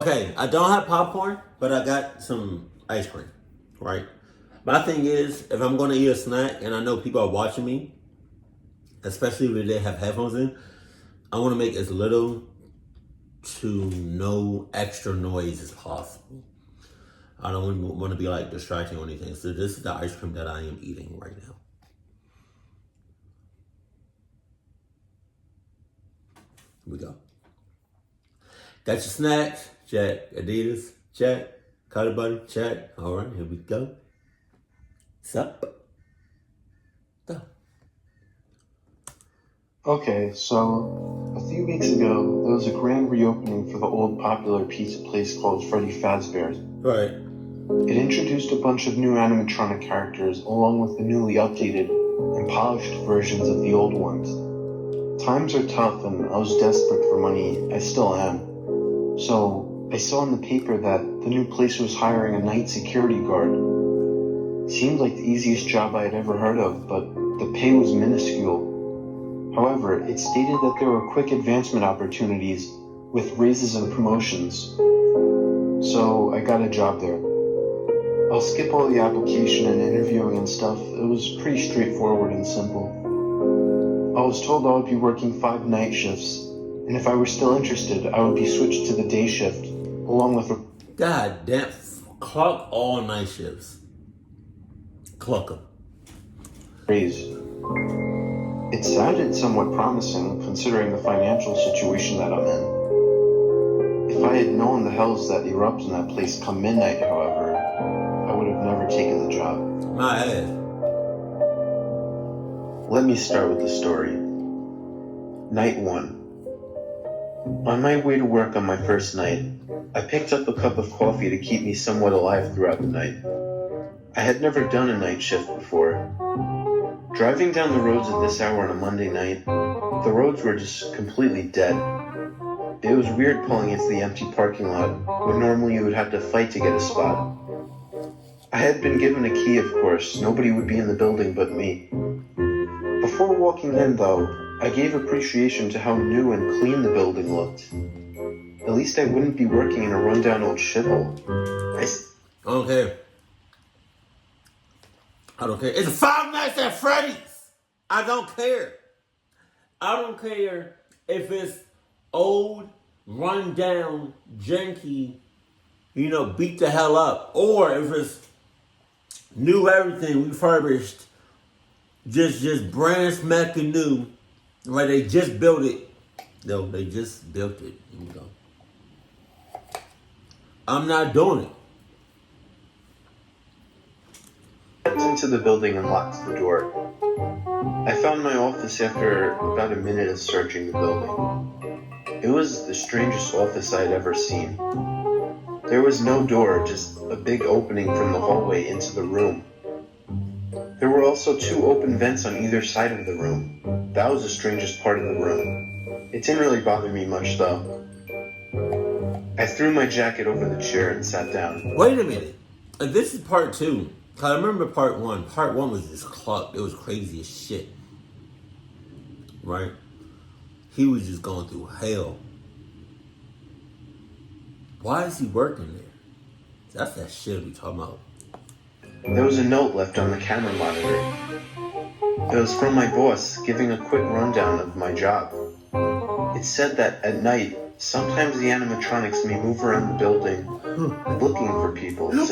Okay, I don't have popcorn, but I got some ice cream, right? My thing is, if I'm going to eat a snack and I know people are watching me, especially if they have headphones in, I want to make as little to no extra noise as possible. I don't want to be like distracting or anything. So this is the ice cream that I am eating right now. Here we go. Got your snacks, check. Adidas, check. Cutter butter, check. All right, here we go. Sup? Go. Okay, so a few weeks ago, there was a grand reopening for the old popular pizza place called Freddy Fazbear's. Right. It introduced a bunch of new animatronic characters along with the newly updated and polished versions of the old ones. Times are tough and I was desperate for money. I still am. So I saw in the paper that the new place was hiring a night security guard. Seemed like the easiest job I had ever heard of, but the pay was minuscule. However, it stated that there were quick advancement opportunities with raises and promotions. So I got a job there. I'll skip all the application and interviewing and stuff. It was pretty straightforward and simple. I was told I would be working 5 night shifts, and if I were still interested, I would be switched to the day shift, along with a... God damn, clock all night shifts. Clock them. raise. It sounded somewhat promising, considering the financial situation that I'm in. If I had known the hells that erupt in that place come midnight, however, I would have never taken the job. My ass. Let me start with the story. Night 1. On my way to work on my first night, I picked up a cup of coffee to keep me somewhat alive throughout the night. I had never done a night shift before. Driving down the roads at this hour on a Monday night, the roads were just completely dead. It was weird pulling into the empty parking lot, where normally you would have to fight to get a spot. I had been given a key, of course. Nobody would be in the building but me. Before walking in, though, I gave appreciation to how new and clean the building looked. At least I wouldn't be working in a rundown old shithole. I don't care. I don't care. It's 5 nights at Freddy's. I don't care. I don't care if it's old, run down, janky, beat the hell up. Or if it's new everything, refurbished, just brand spanking new. Right, they just built it. No, they just built it. Here we go. I'm not doing it. I stepped into the building and locked the door. I found my office after about a minute of searching the building. It was the strangest office I had ever seen. There was no door, just a big opening from the hallway into the room. There were also 2 open vents on either side of the room. That was the strangest part of the room. It didn't really bother me much, though. I threw my jacket over the chair and sat down. Wait a minute. This is part 2. I remember part 1. Part 1 was just clucked. It was crazy as shit. Right? He was just going through hell. Why is he working there? That's that shit we talking about. There was a note left on the camera monitor. It was from my boss, giving a quick rundown of my job. It said that at night, sometimes the animatronics may move around the building looking for people, since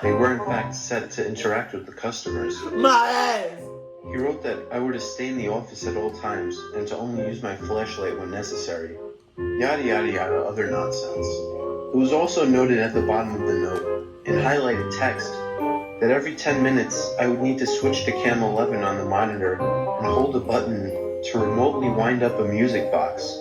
they were in fact set to interact with the customers. My ass! He wrote that I were to stay in the office at all times and to only use my flashlight when necessary. Yada yada yada, other nonsense. It was also noted at the bottom of the note, in highlighted text, that every 10 minutes I would need to switch to cam 11 on the monitor and hold a button to remotely wind up a music box.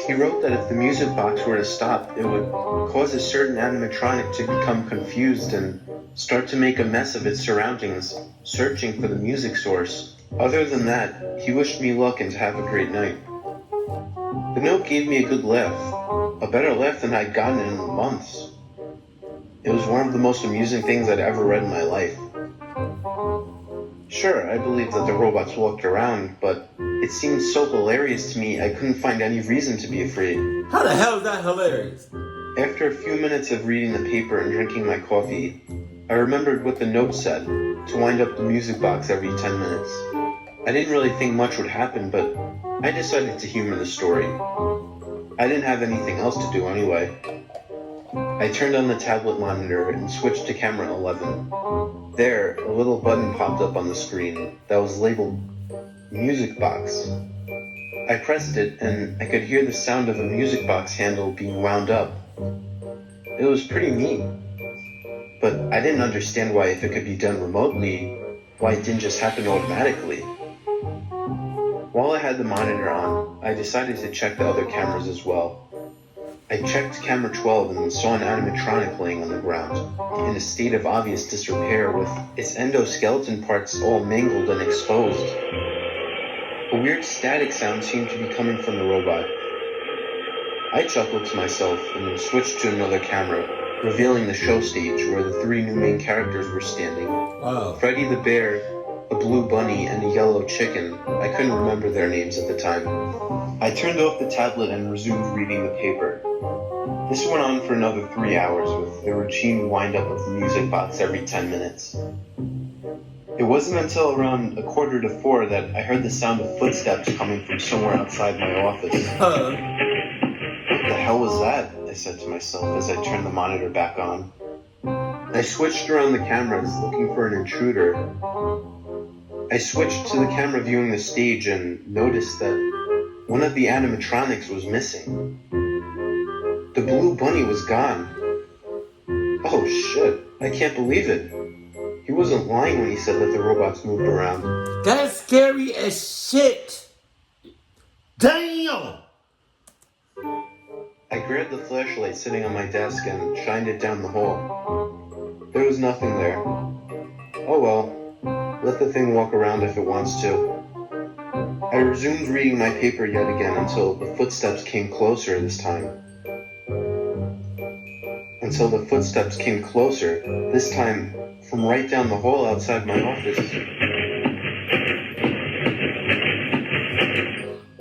He wrote that if the music box were to stop, it would cause a certain animatronic to become confused and start to make a mess of its surroundings, searching for the music source. Other than that, he wished me luck and to have a great night. The note gave me a good laugh, a better laugh than I'd gotten in months. It was one of the most amusing things I'd ever read in my life. Sure, I believed that the robots walked around, but it seemed so hilarious to me I couldn't find any reason to be afraid. How the hell is that hilarious? After a few minutes of reading the paper and drinking my coffee, I remembered what the note said, to wind up the music box every 10 minutes. I didn't really think much would happen, but I decided to humor the story. I didn't have anything else to do anyway. I turned on the tablet monitor and switched to camera 11. There, a little button popped up on the screen that was labeled Music Box. I pressed it and I could hear the sound of a music box handle being wound up. It was pretty neat, but I didn't understand why, if it could be done remotely, why it didn't just happen automatically. While I had the monitor on, I decided to check the other cameras as well. I checked camera 12 and saw an animatronic laying on the ground, in a state of obvious disrepair with its endoskeleton parts all mangled and exposed. A weird static sound seemed to be coming from the robot. I chuckled to myself and switched to another camera, revealing the show stage where the three new main characters were standing. Wow. Freddy the bear, a blue bunny, and a yellow chicken. I couldn't remember their names at the time. I turned off the tablet and resumed reading the paper. This went on for another 3 hours with the routine wind-up of the music box every 10 minutes. It wasn't until around 3:45 that I heard the sound of footsteps coming from somewhere outside my office. What the hell was that? I said to myself as I turned the monitor back on. I switched around the cameras looking for an intruder. I switched to the camera viewing the stage and noticed that one of the animatronics was missing. The blue bunny was gone. Oh shit, I can't believe it. He wasn't lying when he said that the robots moved around. That's scary as shit. Damn! I grabbed the flashlight sitting on my desk and shined it down the hall. There was nothing there. Oh well, let the thing walk around if it wants to. I resumed reading my paper yet again until the footsteps came closer this time. This time from right down the hall outside my office.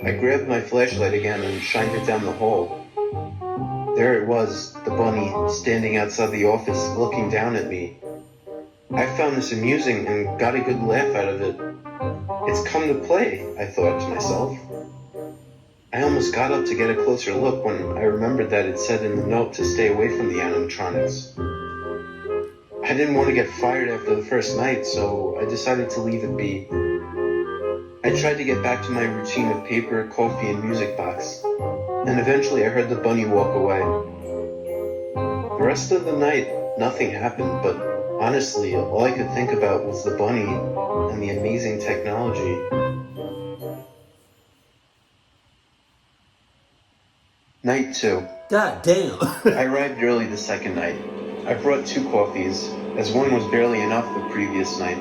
I grabbed my flashlight again and shined it down the hall. There it was, the bunny, standing outside the office, looking down at me. I found this amusing and got a good laugh out of it. It's come to play, I thought to myself. I almost got up to get a closer look when I remembered that it said in the note to stay away from the animatronics. I didn't want to get fired after the first night, so I decided to leave it be. I tried to get back to my routine of paper, coffee, and music box, and eventually I heard the bunny walk away. The rest of the night, nothing happened, but honestly, all I could think about was the bunny and the amazing technology. Night 2. God damn. I arrived early the second night. I brought 2 coffees, as one was barely enough the previous night.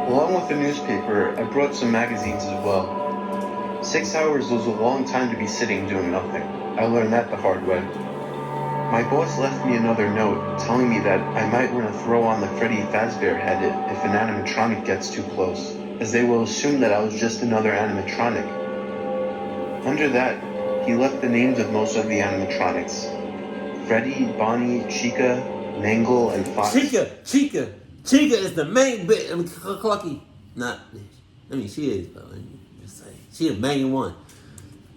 Along with the newspaper, I brought some magazines as well. 6 hours was a long time to be sitting doing nothing. I learned that the hard way. My boss left me another note telling me that I might want to throw on the Freddy Fazbear head if an animatronic gets too close, as they will assume that I was just another animatronic. Under that, he left the names of most of the animatronics. Freddy, Bonnie, Chica, Mangle, and Fox. Chica is the main bit. I mean, Clucky. Not. I mean, she is, but just say she the main one.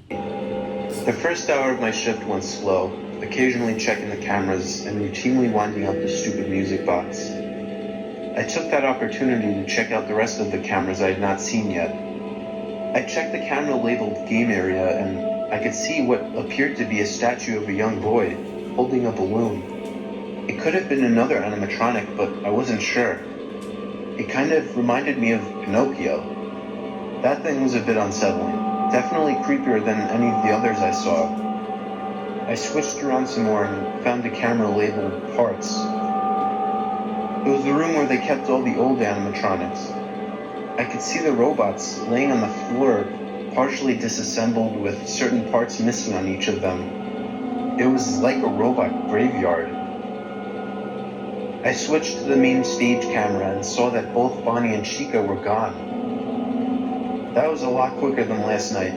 The first hour of my shift went slow, occasionally checking the cameras and routinely winding up the stupid music box. I took that opportunity to check out the rest of the cameras I had not seen yet. I checked the camera labeled Game Area and I could see what appeared to be a statue of a young boy holding a balloon. It could have been another animatronic, but I wasn't sure. It kind of reminded me of Pinocchio. That thing was a bit unsettling, definitely creepier than any of the others I saw. I switched around some more and found a camera labeled Parts. It was the room where they kept all the old animatronics. I could see the robots laying on the floor, partially disassembled with certain parts missing on each of them. It was like a robot graveyard. I switched to the main stage camera and saw that both Bonnie and Chica were gone. That was a lot quicker than last night.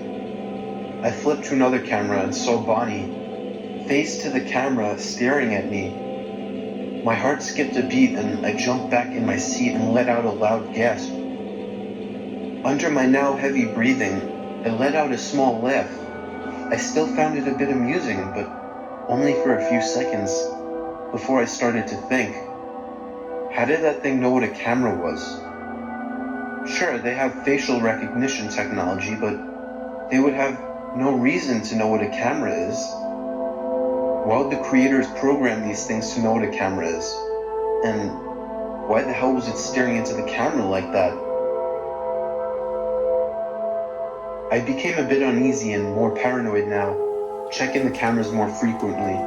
I flipped to another camera and saw Bonnie face to the camera, staring at me. My heart skipped a beat and I jumped back in my seat and let out a loud gasp. Under my now heavy breathing, I let out a small laugh. I still found it a bit amusing, but only for a few seconds before I started to think. How did that thing know what a camera was? Sure, they have facial recognition technology, but they would have no reason to know what a camera is. Why would the creators program these things to know what a camera is? And why the hell was it staring into the camera like that? I became a bit uneasy and more paranoid now, checking the cameras more frequently.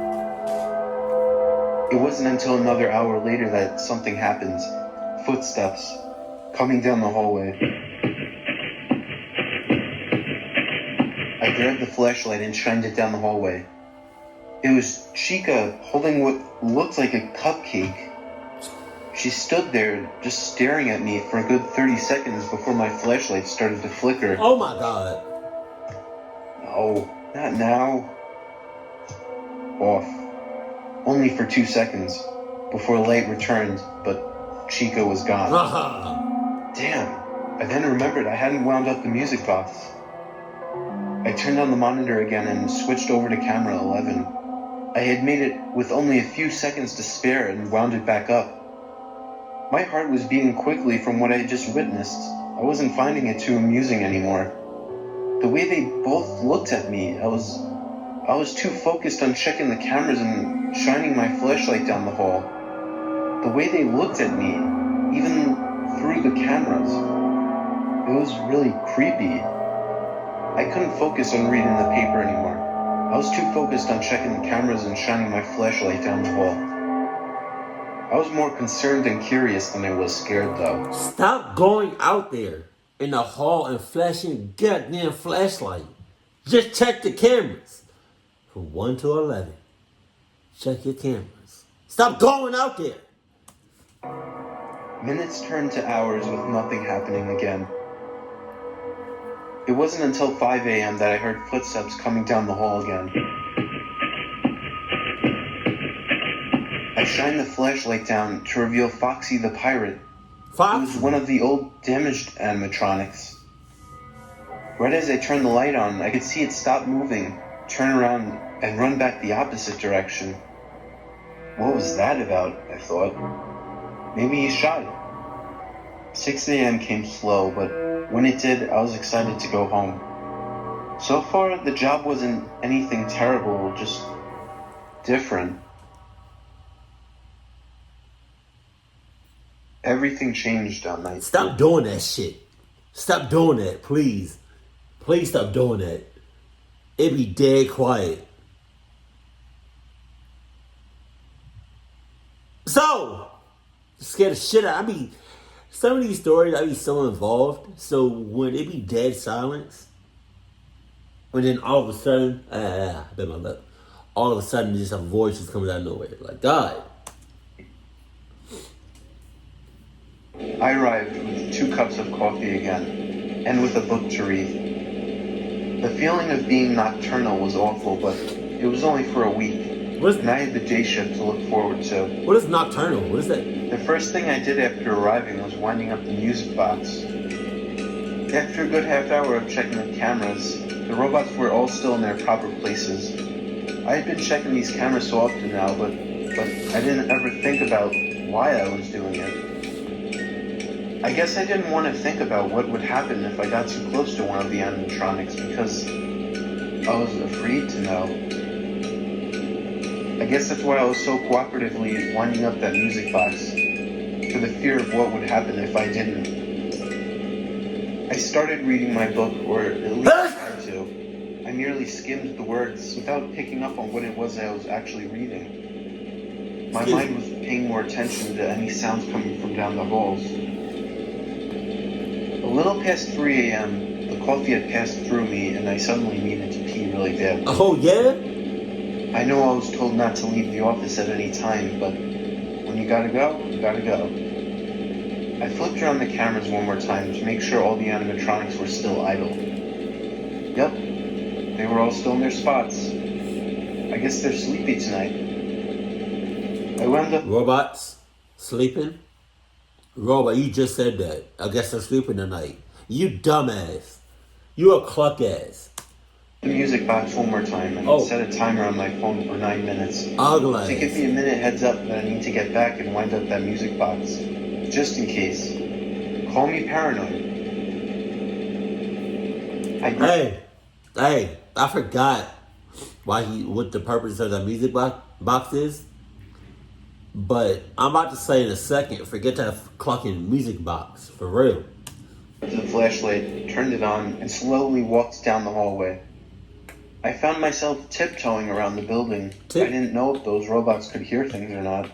It wasn't until another hour later that something happened. Footsteps coming down the hallway. I grabbed the flashlight and shined it down the hallway. It was Chica holding what looked like a cupcake. She stood there just staring at me for a good 30 seconds before my flashlight started to flicker. Oh my God. No, not now. Off. Only for 2 seconds before light returned, but Chica was gone. Damn. I then remembered I hadn't wound up the music box. I turned on the monitor again and switched over to camera 11. I had made it with only a few seconds to spare and wound it back up. My heart was beating quickly from what I had just witnessed. I wasn't finding it too amusing anymore. The way they both looked at me, I was too focused on checking the cameras and shining my flashlight down the hall. The way they looked at me, even through the cameras, it was really creepy. I couldn't focus on reading the paper anymore. I was too focused on checking the cameras and shining my flashlight down the hall. I was more concerned and curious than I was scared, though. Stop going out there in the hall and flashing a goddamn flashlight. Just check the cameras. From 1 to 11. Check your cameras. Stop going out there. Minutes turned to hours with nothing happening again. It wasn't until 5 a.m. that I heard footsteps coming down the hall again. I shined the flashlight down to reveal Foxy the pirate. It was one of the old damaged animatronics. Right as I turned the light on, I could see it stop moving, turn around, and run back the opposite direction. What was that about, I thought. Maybe he shot it. 6 a.m. came slow, but when it did, I was excited to go home. So far, the job wasn't anything terrible, just different. Everything changed on night 2. Stop doing that shit. Stop doing that, please. Please stop doing that. It be dead quiet. So, scared the shit out. Some of these stories, I be so involved. So when it be dead silence, and then all of a sudden, I bit my lip. All of a sudden, just a voice just comes out of nowhere. Like, God. I arrived with 2 cups of coffee again, and with a book to read. The feeling of being nocturnal was awful, but it was only for a week, and I had the day shift to look forward to. What is nocturnal? What is that? The first thing I did after arriving was winding up the music box. After a good half hour of checking the cameras, the robots were all still in their proper places. I had been checking these cameras so often now, but I didn't ever think about why I was doing it. I guess I didn't want to think about what would happen if I got too close to one of the animatronics because I was afraid to know. I guess that's why I was so cooperatively winding up that music box, for the fear of what would happen if I didn't. I started reading my book, or at least tried to. I merely skimmed the words without picking up on what it was I was actually reading. My mind was paying more attention to any sounds coming from down the halls. A little past 3 a.m., the coffee had passed through me, and I suddenly needed to pee really bad. Oh, yeah? I know I was told not to leave the office at any time, but when you gotta go, you gotta go. I flipped around the cameras one more time to make sure all the animatronics were still idle. Yep, they were all still in their spots. I I guess they're sleepy tonight. I wound up... Robots sleeping? Robot, you just said that. I guess they're sleeping tonight. You dumbass. You a cluck ass. the music box one more time and set a timer on my phone for 9 minutes. Ugly. To give me a minute heads up that I need to get back and wind up that music box. Just in case. Call me paranoid. Hey, I forgot what the purpose of the music box is. But I'm about to say in a second, forget that clucking music box, for real. The flashlight, turned it on, and slowly walked down the hallway. I found myself tiptoeing around the building. I didn't know if those robots could hear things or not.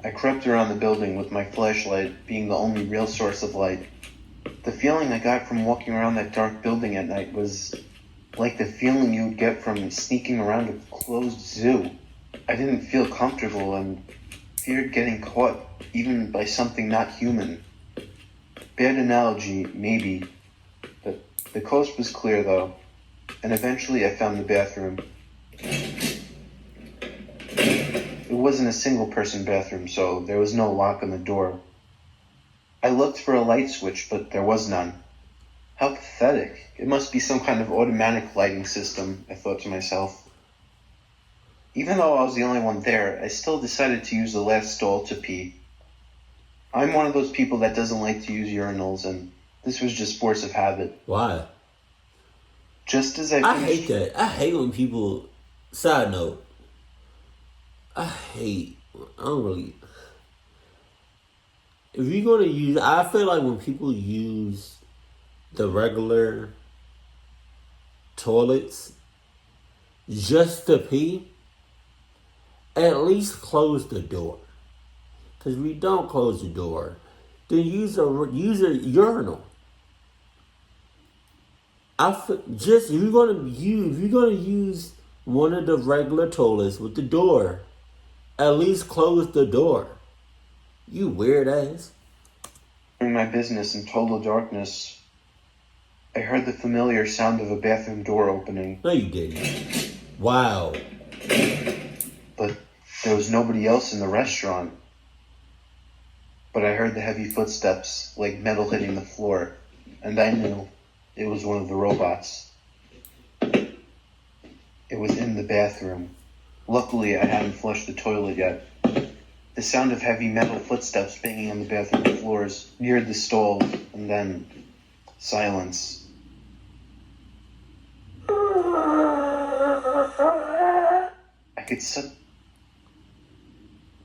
I crept around the building with my flashlight being the only real source of light. The feeling I got from walking around that dark building at night was like the feeling you would get from sneaking around a closed zoo. I didn't feel comfortable and feared getting caught, even by something not human. Bad analogy, maybe, but the coast was clear though, and eventually I found the bathroom. It wasn't a single-person bathroom, so there was no lock on the door. I looked for a light switch, but there was none. How pathetic. It must be some kind of automatic lighting system, I thought to myself. Even though I was the only one there, I still decided to use the last stall to pee. I'm one of those people that doesn't like to use urinals, and this was just force of habit. Why? Just as I hate that. I hate when people... Side note. I don't really... If you're going to use... I feel like when people use the regular toilets just to pee, at least close the door. Because if you don't close the door, then use a urinal. If you're gonna use one of the regular toilets with the door, at least close the door. You weird ass. During my business in total darkness, I heard the familiar sound of a bathroom door opening. No, you didn't. Wow. But there was nobody else in the restaurant. But I heard the heavy footsteps, like metal hitting the floor, and I knew it was one of the robots. It was in the bathroom. Luckily, I hadn't flushed the toilet yet. The sound of heavy metal footsteps banging on the bathroom floors neared the stalls, and then silence. I could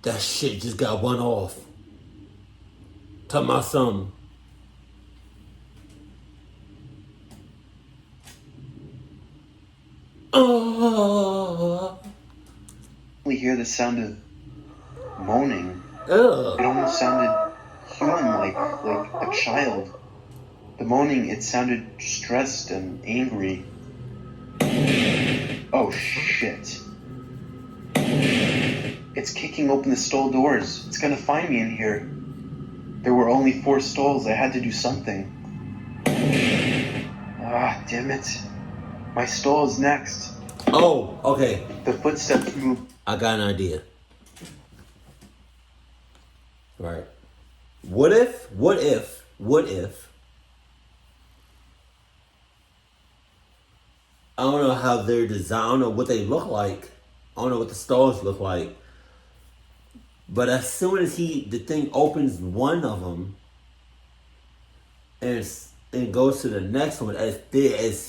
That shit just got one off. Tell my son. We hear the sound of moaning. Ugh. It almost sounded human-like, like a child. The moaning, it sounded stressed and angry. Oh shit. It's kicking open the stall doors. It's gonna find me in here. There were only 4 stalls. I had to do something. Ah, damn it. My stall is next. Oh, okay. The footsteps moved. I got an idea. Right. What if I don't know how they're designed, I don't know what they look like. I don't know what the stalls look like. But as soon as the thing opens one of them and goes to the next one, as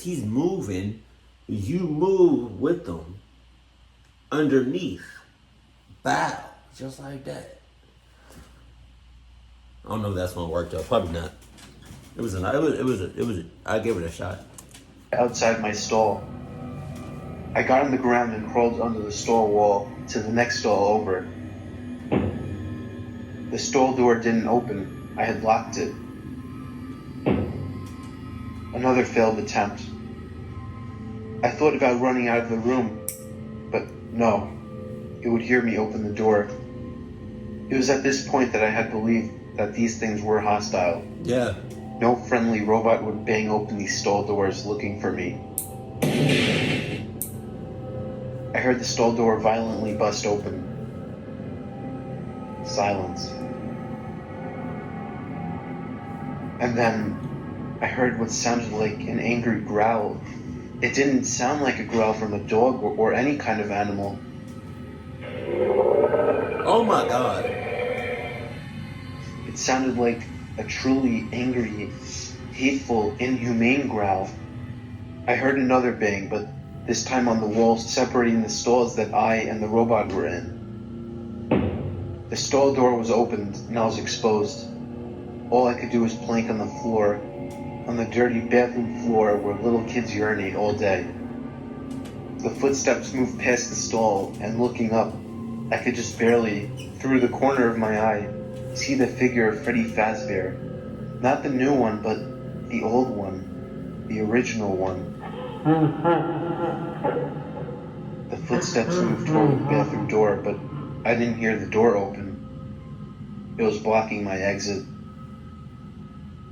he's moving, you move with them underneath. Bow. Just like that. I don't know if that's gonna work though. Probably not. I gave it a shot. Outside my stall. I got on the ground and crawled under the stall wall to the next stall over. The stall door didn't open. I had locked it. Another failed attempt. I thought about running out of the room, but no. It would hear me open the door. It was at this point that I had believed that these things were hostile. Yeah. No friendly robot would bang open these stall doors looking for me. I heard the stall door violently bust open. Silence. And then I heard what sounded like an angry growl. It didn't sound like a growl from a dog or any kind of animal. Oh my God. It sounded like a truly angry, hateful, inhumane growl. I heard another bang, but this time on the wall separating the stalls that I and the robot were in. The stall door was opened and I was exposed. All I could do was plank on the floor, on the dirty bathroom floor where little kids urinate all day. The footsteps moved past the stall, and looking up, I could just barely, through the corner of my eye, see the figure of Freddy Fazbear. Not the new one, but the old one, the original one. The footsteps moved toward the bathroom door, but I didn't hear the door open. It was blocking my exit.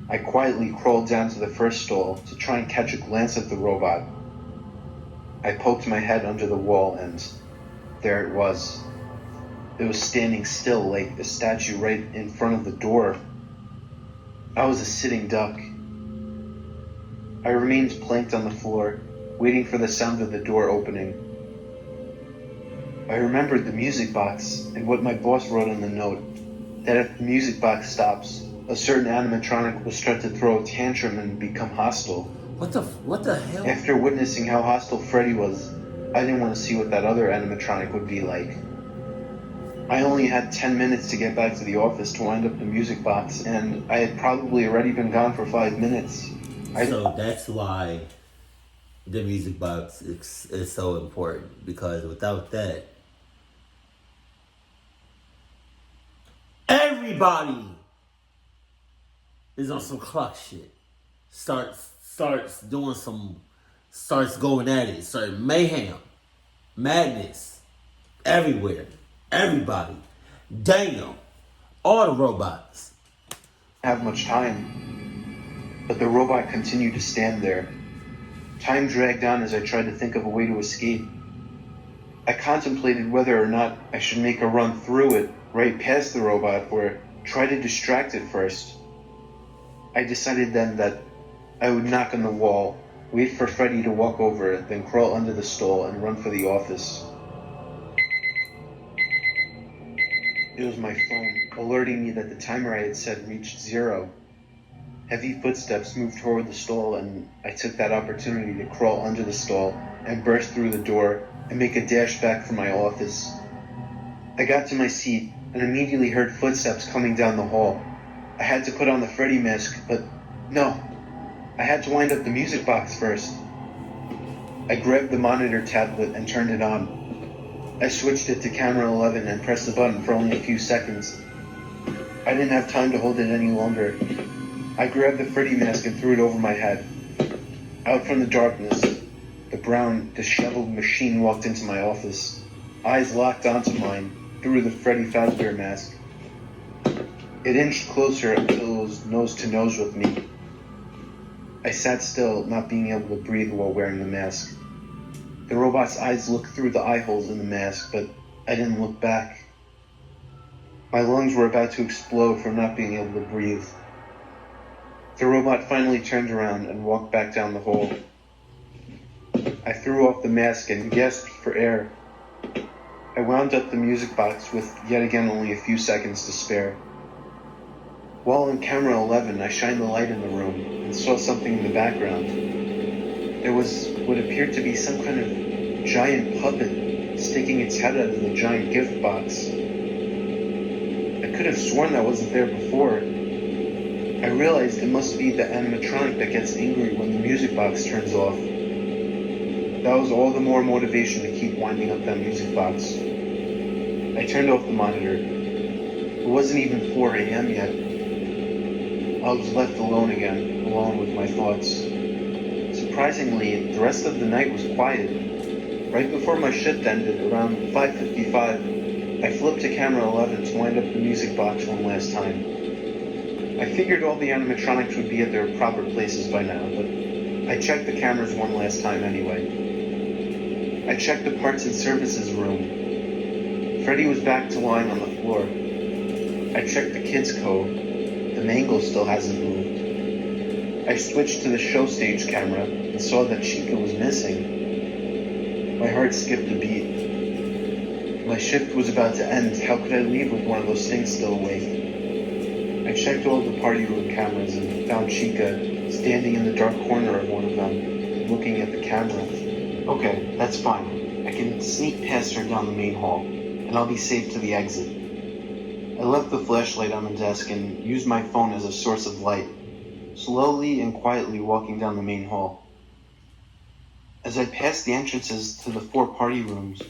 I quietly crawled down to the first stall to try and catch a glance at the robot. I poked my head under the wall and there it was. It was standing still like a statue right in front of the door. I was a sitting duck. I remained planked on the floor, waiting for the sound of the door opening. I remembered the music box and what my boss wrote on the note, that if the music box stops, a certain animatronic will start to throw a tantrum and become hostile. What the hell? After witnessing how hostile Freddy was, I didn't want to see what that other animatronic would be like. I only had 10 minutes to get back to the office to wind up the music box, and I had probably already been gone for 5 minutes. So that's why the music box is so important, because without that, everybody is on some clock shit. Starts going at it. Starts mayhem, madness, everywhere. Everybody. Damn. All the robots. Have much time. But the robot continued to stand there. Time dragged on as I tried to think of a way to escape. I contemplated whether or not I should make a run through it, right past the robot, or try to distract it first. I decided then that I would knock on the wall, wait for Freddy to walk over, then crawl under the stall and run for the office. It was my phone, alerting me that the timer I had set reached 0. Heavy footsteps moved toward the stall, and I took that opportunity to crawl under the stall and burst through the door and make a dash back for my office. I got to my seat and immediately heard footsteps coming down the hall. I had to put on the Freddy mask, but no, I had to wind up the music box first. I grabbed the monitor tablet and turned it on. I switched it to camera 11 and pressed the button for only a few seconds. I didn't have time to hold it any longer. I grabbed the Freddy mask and threw it over my head. Out from the darkness, the brown, disheveled machine walked into my office, eyes locked onto mine through the Freddy Fazbear mask. It inched closer until it was nose to nose with me. I sat still, not being able to breathe while wearing the mask. The robot's eyes looked through the eye holes in the mask, but I didn't look back. My lungs were about to explode from not being able to breathe. The robot finally turned around and walked back down the hall. I threw off the mask and gasped for air. I wound up the music box with yet again only a few seconds to spare. While on camera 11, I shined the light in the room and saw something in the background. There was what appeared to be some kind of giant puppet sticking its head out of the giant gift box. I could have sworn that wasn't there before. I realized it must be the animatronic that gets angry when the music box turns off. That was all the more motivation to keep winding up that music box. I turned off the monitor. It wasn't even 4 a.m. yet. I was left alone again, alone with my thoughts. Surprisingly, the rest of the night was quiet. Right before my shift ended, around 5:55, I flipped to camera 11 to wind up the music box one last time. I figured all the animatronics would be at their proper places by now, but I checked the cameras one last time anyway. I checked the parts and services room. Freddy was back to lying on the floor. I checked the kids' code. The mangle still hasn't moved. I switched to the show stage camera and saw that Chica was missing. My heart skipped a beat. My shift was about to end. How could I leave with one of those things still awake? I checked all the party room cameras and found Chica standing in the dark corner of one of them, looking at the camera. Okay, that's fine. I can sneak past her down the main hall, and I'll be safe to the exit. I left the flashlight on the desk and used my phone as a source of light, slowly and quietly walking down the main hall. As I passed the entrances to the 4 party rooms,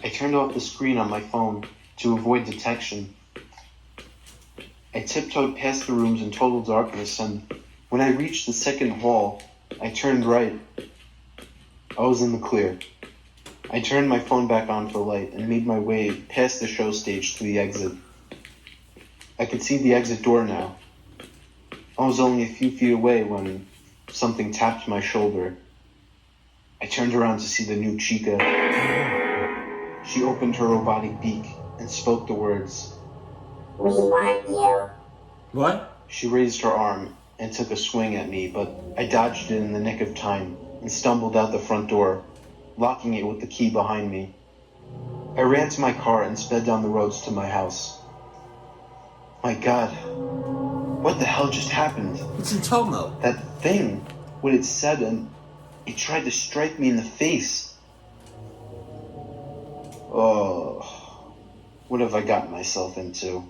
I turned off the screen on my phone to avoid detection. I tiptoed past the rooms in total darkness, and when I reached the second hall, I turned right. I was in the clear. I turned my phone back on for light and made my way past the show stage to the exit. I could see the exit door now. I was only a few feet away when something tapped my shoulder. I turned around to see the new Chica. She opened her robotic beak and spoke the words. We want you. What? She raised her arm and took a swing at me, but I dodged it in the nick of time and stumbled out the front door, locking it with the key behind me. I ran to my car and sped down the roads to my house. My God, what the hell just happened? What you talking about? That thing, what it said, and it tried to strike me in the face. Oh, what have I gotten myself into?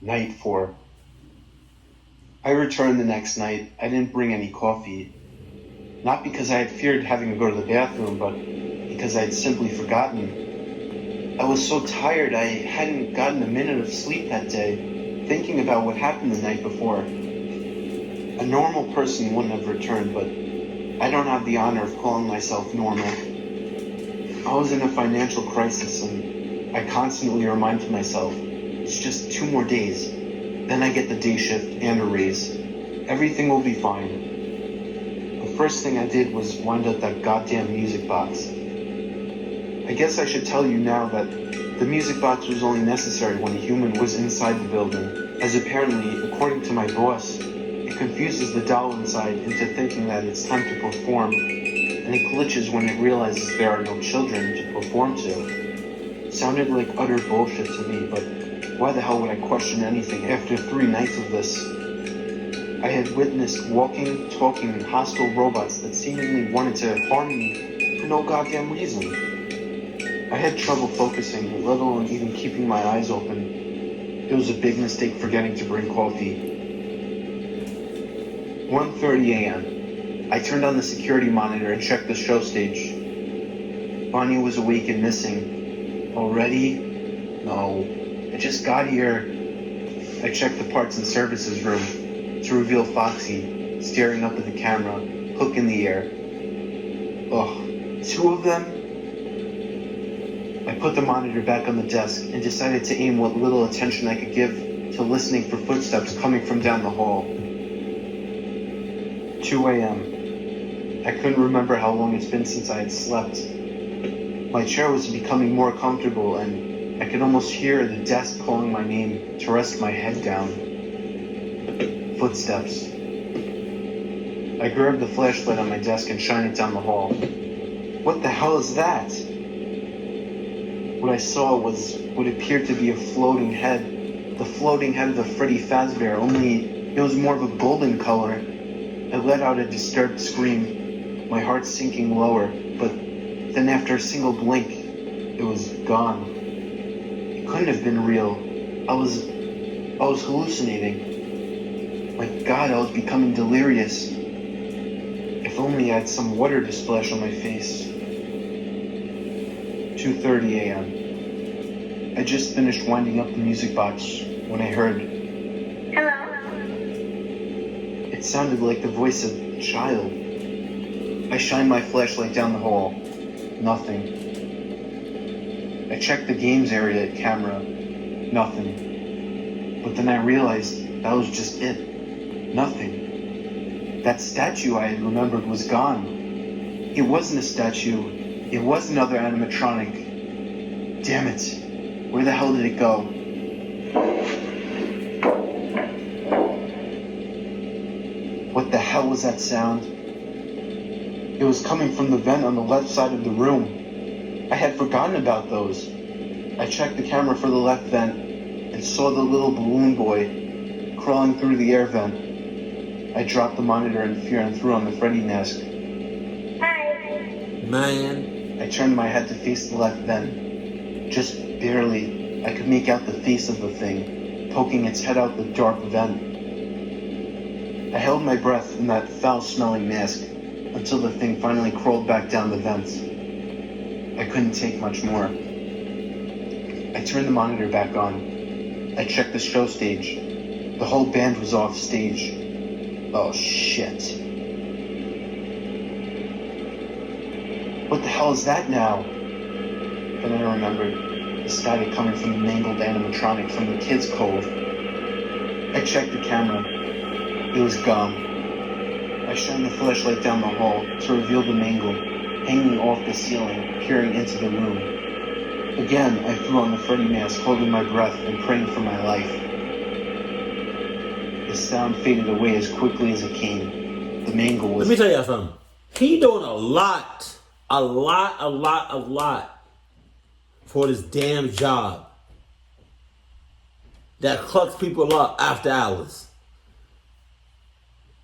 Night 4. I returned the next night. I didn't bring any coffee. Not because I had feared having to go to the bathroom, but because I had simply forgotten. I was so tired I hadn't gotten a minute of sleep that day, thinking about what happened the night before. A normal person wouldn't have returned, but I don't have the honor of calling myself normal. I was in a financial crisis, and I constantly reminded myself, it's just 2 more days. Then I get the day shift and a raise. Everything will be fine. The first thing I did was wind up that goddamn music box. I guess I should tell you now that the music box was only necessary when a human was inside the building, as apparently, according to my boss, it confuses the doll inside into thinking that it's time to perform, and it glitches when it realizes there are no children to perform to. Sounded like utter bullshit to me, but why the hell would I question anything after 3 nights of this? I had witnessed walking, talking, hostile robots that seemingly wanted to harm me for no goddamn reason. I had trouble focusing, let alone even keeping my eyes open. It was a big mistake forgetting to bring coffee. 1:30 a.m. I turned on the security monitor and checked the show stage. Bonnie was awake and missing. Already? No. I just got here. I checked the parts and services room to reveal Foxy, staring up at the camera, hook in the air. Ugh, 2 of them? I put the monitor back on the desk and decided to aim what little attention I could give to listening for footsteps coming from down the hall. 2 a.m. I couldn't remember how long it's been since I had slept. My chair was becoming more comfortable and I could almost hear the desk calling my name to rest my head down. Footsteps. I grabbed the flashlight on my desk and shined it down the hall. What the hell is that? What I saw was what appeared to be a floating head. The floating head of the Freddy Fazbear, only it was more of a golden color. I let out a disturbed scream, my heart sinking lower, but then after a single blink, it was gone. It couldn't have been real. I was hallucinating. My God, I was becoming delirious. If only I had some water to splash on my face. 2:30 a.m. I just finished winding up the music box when I heard... Hello? It sounded like the voice of a child. I shined my flashlight down the hall. Nothing. I checked the games area at camera. Nothing. But then I realized that was just it. Nothing. That statue I had remembered was gone. It wasn't a statue. It was another animatronic. Damn it. Where the hell did it go? What the hell was that sound? It was coming from the vent on the left side of the room. I had forgotten about those. I checked the camera for the left vent and saw the little balloon boy crawling through the air vent. I dropped the monitor in fear and threw on the Freddy mask. Hi. Man. I turned my head to face the left vent. Just barely, I could make out the face of the thing, poking its head out the dark vent. I held my breath in that foul-smelling mask until the thing finally crawled back down the vents. I couldn't take much more. I turned the monitor back on. I checked the show stage. The whole band was off stage. Oh shit. What the hell is that now? Then I remembered the static coming from the mangled animatronic from the kids' cove. I checked the camera. It was gone. I shined the flashlight down the hall to reveal the mangle, hanging off the ceiling, peering into the room. Again, I threw on the Freddy mask, holding my breath and praying for my life. The sound faded away as quickly as it came. The mangle was... Let me tell y'all something. He doing a lot for this damn job that clucks people up after hours.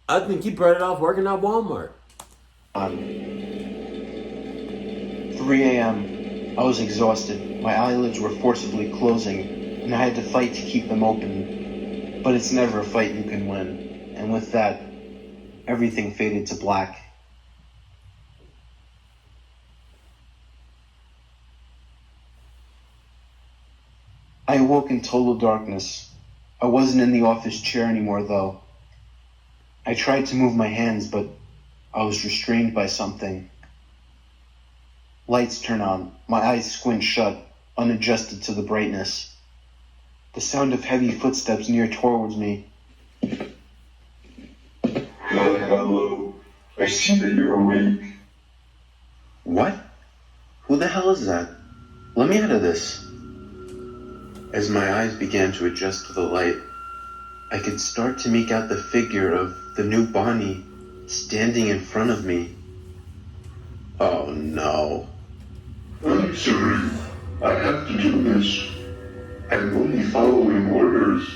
I think he better off working at Walmart. 3 a.m. I was exhausted. My eyelids were forcibly closing, and I had to fight to keep them open. But it's never a fight you can win. And with that, everything faded to black. I awoke in total darkness. I wasn't in the office chair anymore, though. I tried to move my hands, but I was restrained by something. Lights turn on. My eyes squint shut, unadjusted to the brightness. The sound of heavy footsteps near towards me. Hello. I see that you're awake. What? Who the hell is that? Let me out of this. As my eyes began to adjust to the light, I could start to make out the figure of the new Bonnie standing in front of me. Oh no. I'm sorry. I have to do this. I'm only following orders.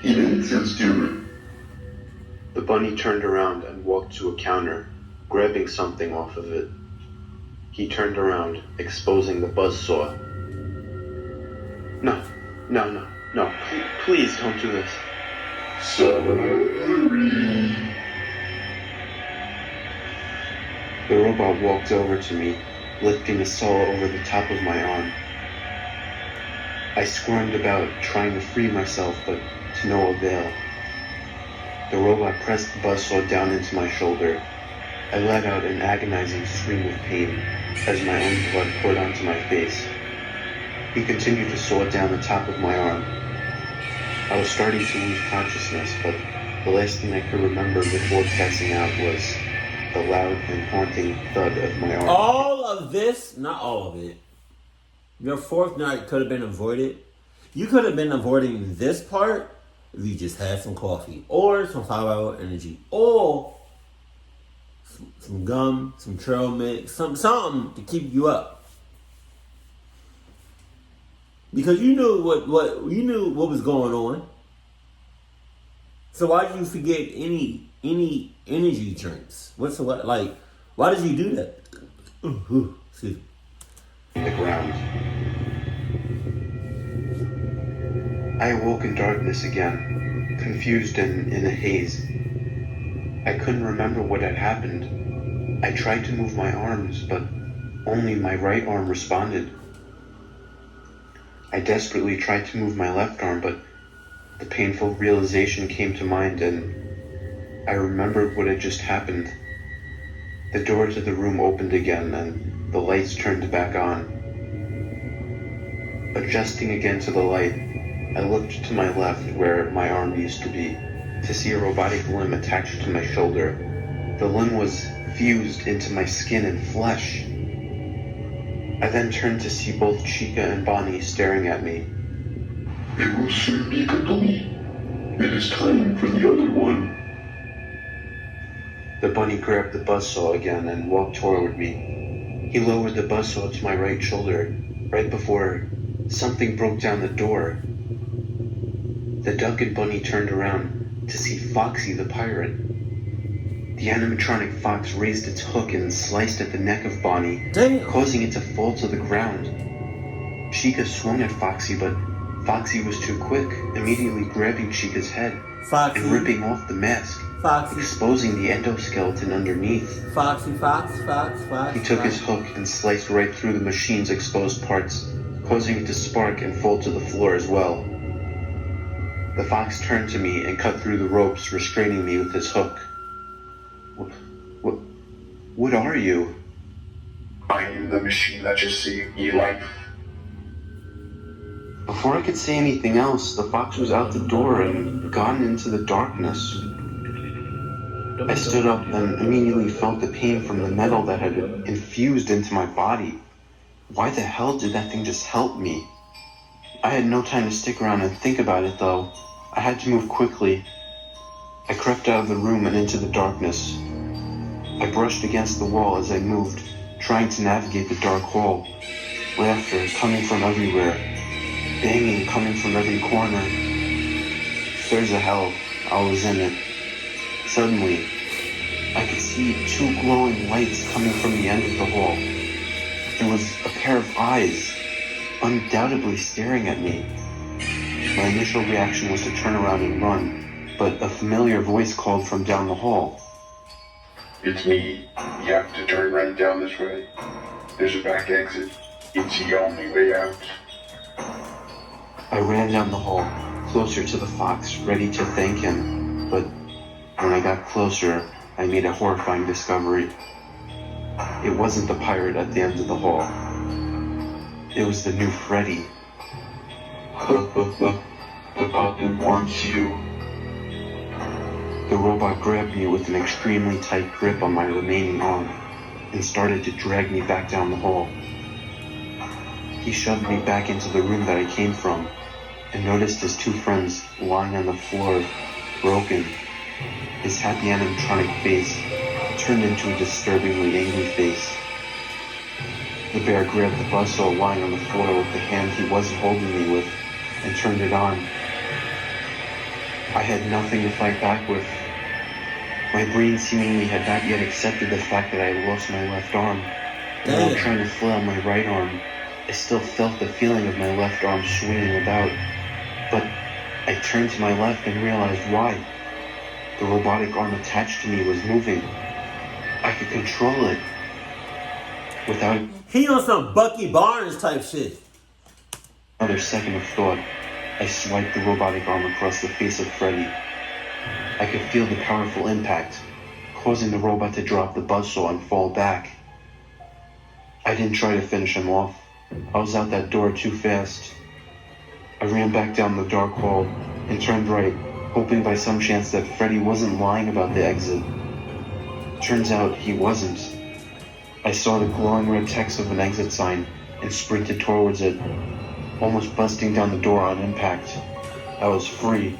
He didn't just do it. The bunny turned around and walked to a counter, grabbing something off of it. He turned around, exposing the buzzsaw. No, please don't do this. Sorry. The robot walked over to me, lifting a saw over the top of my arm. I squirmed about, trying to free myself, but to no avail. The robot pressed the buzzsaw down into my shoulder. I let out an agonizing scream of pain as my own blood poured onto my face. He continued to saw down the top of my arm. I was starting to lose consciousness, but the last thing I could remember before passing out was the loud and haunting thud of my arm. All of this, not all of it. Your fourth night could have been avoided. You could have been avoiding this part if you just had some coffee or some 5-hour energy or some gum, some trail mix, something to keep you up. Because you knew what was going on. So why did you forget any energy drinks? Why did you do that? Excuse me. The ground. I awoke in darkness again, confused and in a haze. I couldn't remember what had happened. I tried to move my arms, but only my right arm responded. I desperately tried to move my left arm, but the painful realization came to mind, and I remembered what had just happened. The door to the room opened again, and the lights turned back on. Adjusting again to the light, I looked to my left where my arm used to be, to see a robotic limb attached to my shoulder. The limb was fused into my skin and flesh. I then turned to see both Chica and Bonnie staring at me. It will soon be complete. It is time for the other one. The bunny grabbed the buzzsaw again and walked toward me. He lowered the buzzsaw to my right shoulder, right before something broke down the door. The duck and bunny turned around to see Foxy the pirate. The animatronic fox raised its hook and sliced at the neck of Bonnie, Damn. causing it to fall to the ground. Chica swung at Foxy, but Foxy was too quick, immediately grabbing Chica's head Foxy. and ripping off the mask, Foxy. exposing the endoskeleton underneath. Foxy. He took his hook and sliced right through the machine's exposed parts, causing it to spark and fall to the floor as well. The fox turned to me and cut through the ropes, restraining me with his hook. What are you? I am the machine that just saved me life. Before I could say anything else, the fox was out the door and gone into the darkness. I stood up and immediately felt the pain from the metal that had infused into my body. Why the hell did that thing just help me? I had no time to stick around and think about it though. I had to move quickly. I crept out of the room and into the darkness. I brushed against the wall as I moved, trying to navigate the dark hall. Laughter coming from everywhere. Banging coming from every corner. If there's a hell, I was in it. Suddenly, I could see two glowing lights coming from the end of the hall. There was a pair of eyes, undoubtedly staring at me. My initial reaction was to turn around and run, but a familiar voice called from down the hall. It's me. You have to turn right down this way. There's a back exit. It's the only way out. I ran down the hall, closer to the fox, ready to thank him, but when I got closer, I made a horrifying discovery. It wasn't the pirate at the end of the hall. It was the new Freddy. The puppet wants you. The robot grabbed me with an extremely tight grip on my remaining arm and started to drag me back down the hall. He shoved me back into the room that I came from and noticed his two friends lying on the floor, broken. His happy animatronic face turned into a disturbingly angry face. The bear grabbed the buzzsaw lying on the floor with the hand he wasn't holding me with and turned it on. I had nothing to fight back with. My brain seemingly had not yet accepted the fact that I had lost my left arm. And while trying to flail my right arm, I still felt the feeling of my left arm swinging about. But I turned to my left and realized why. The robotic arm attached to me was moving. I could control it. Without He on some Bucky Barnes type shit. another second of thought, I swiped the robotic arm across the face of Freddy. I could feel the powerful impact, causing the robot to drop the buzzsaw and fall back. I didn't try to finish him off. I was out that door too fast. I ran back down the dark hall and turned right, hoping by some chance that Freddy wasn't lying about the exit. Turns out he wasn't. I saw the glowing red text of an exit sign and sprinted towards it, almost busting down the door on impact. I was free.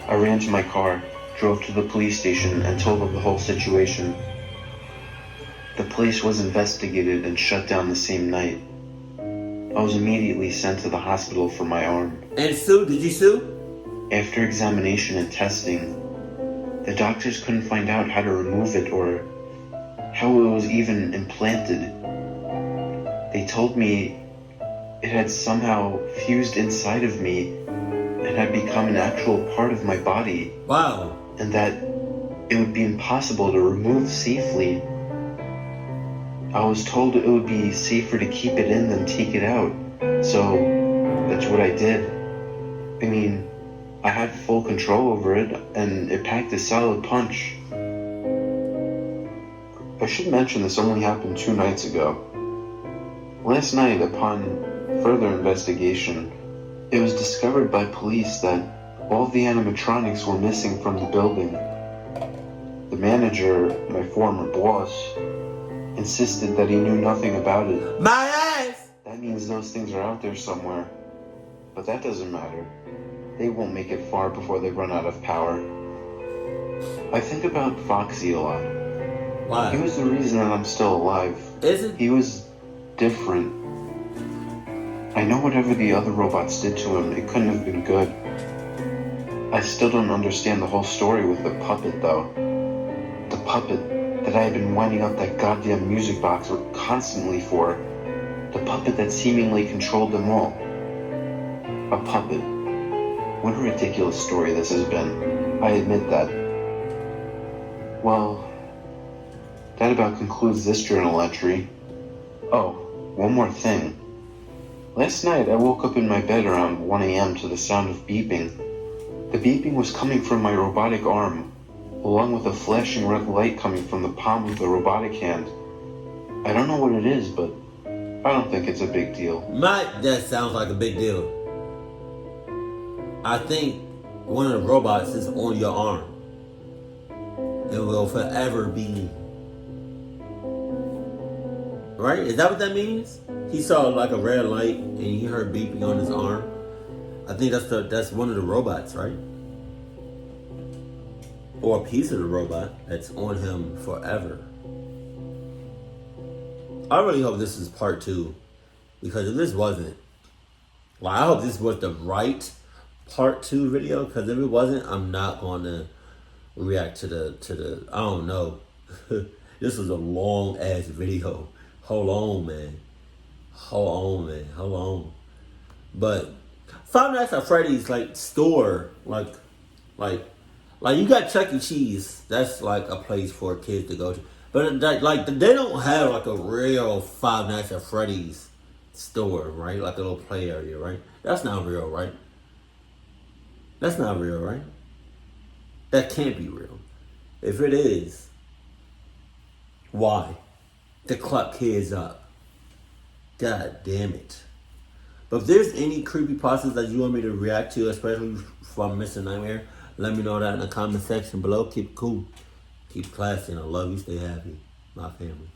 I ran to my car, drove to the police station, and told them the whole situation. The place was investigated and shut down the same night. I was immediately sent to the hospital for my arm. And sue? Did you sue? After examination and testing, the doctors couldn't find out how to remove it or how it was even implanted. They told me it had somehow fused inside of me and had become an actual part of my body. Wow. And that it would be impossible to remove safely. I was told it would be safer to keep it in than take it out, so that's what I did. I mean, I had full control over it, and it packed a solid punch. I should mention this only happened 2 nights ago. Last night, upon further investigation, it was discovered by police that all the animatronics were missing from the building. The manager, my former boss, insisted that he knew nothing about it. My ass! That means those things are out there somewhere. But that doesn't matter. They won't make it far before they run out of power. I think about Foxy a lot. Why? He was the reason that I'm still alive. Is it? He was different. I know whatever the other robots did to him, it couldn't have been good. I still don't understand the whole story with the puppet, though. The puppet that I had been winding up that goddamn music box constantly for. The puppet that seemingly controlled them all. A puppet. What a ridiculous story this has been. I admit that. Well, that about concludes this journal entry. Oh, one more thing. Last night I woke up in my bed around 1 a.m. to the sound of beeping. The beeping was coming from my robotic arm, along with a flashing red light coming from the palm of the robotic hand. I don't know what it is, but I don't think it's a big deal. That sounds like a big deal. I think one of the robots is on your arm. It will forever be. Right? Is that what that means? He saw like a red light and he heard beeping on his arm. I think that's one of the robots, right? Or a piece of the robot that's on him forever. I really hope this is part 2. Because if this wasn't, I hope this was the right part 2 video. Because if it wasn't, I'm not going to react to the I don't know. This was a long ass video. Hold on, man. Hold on. But Five Nights at Freddy's store, like you got Chuck E. Cheese. That's like a place for kids to go to. But they don't have like a real Five Nights at Freddy's store, right? Like a little play area, right? That's not real, right? That's not real, right? That can't be real. If it is, why? To cluck kids up. God damn it. But if there's any creepypastas that you want me to react to, especially from Mr. Nightmare, let me know that in the comment section below. Keep it cool. Keep it classy, and I love you. Stay happy. My family.